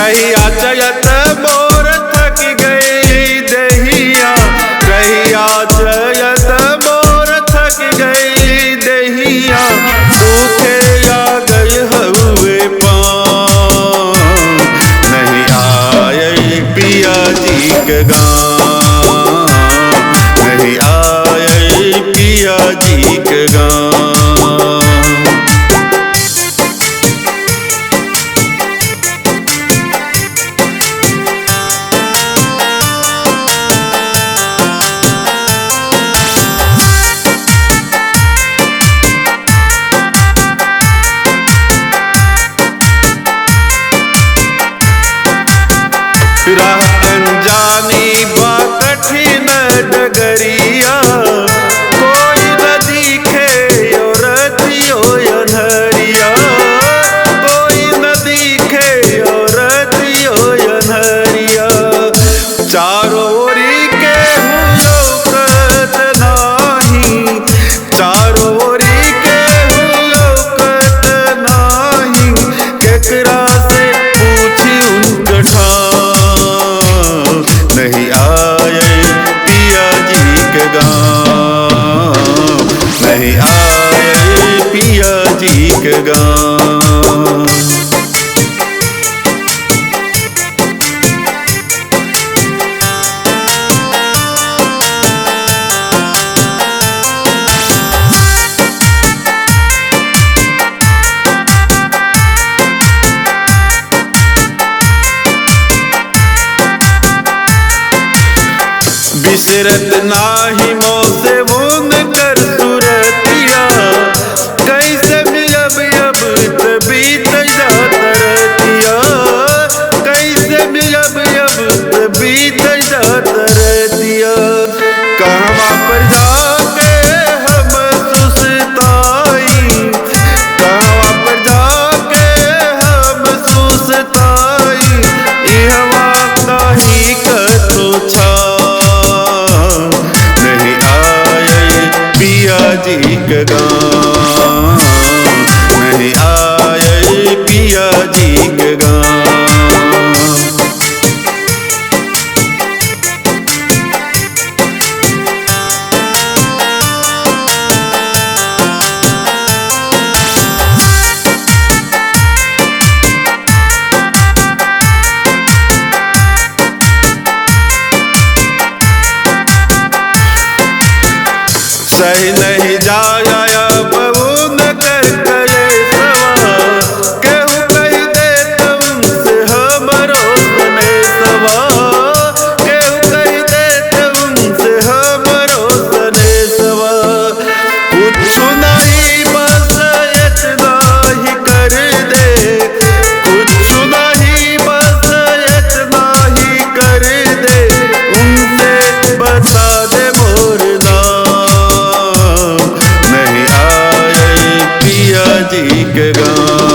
रहिया चलत मोर थक गई देहिया, रहिया चलत मोर थक गई देहिया, दुखे आ गई हुए पाँव, नहीं आए पिया जी के गाँव, नहीं आए पिया जी के गाँव। राह अनजानी बा कठिन डगरिया, कोई न दिखे यो रतियो अन्हरिया, कोई न दिखे यो रतियो अन्हरिया, चारों ओरी के लौकत नाही, चारों ओरी के लौकत नाही, केकरा से पूछी उनका नहीं आए पिया जी के गाँव, नहीं आए पिया जी के गाँव। बिसरत नाही मोसे मुन कर सुरतिया, कैसे मिलब अब बीत जात रतिया, कैसे मिलब अब बीत जात रतिया, कहवा पर जाके हम सुसताई, कहवा पर जाके हम सुसताई, इहवा कहीं कतो छा, नहीं आए पिया जी के गाँव, नहीं आए पिया जी के गाँव। सही नहीं जाया बबून कर कलेसवा, केहू कही दे तुमसे हमरो सनेसवा, केहू कही दे तुमसे हमरो सनेसवा, कुछ नहीं बस इतना ही कर दे, कुछ नहीं बस इतना ही कर दे, उनसे बता दे मोर नाम, नहीं आए पिया जी के गाँव।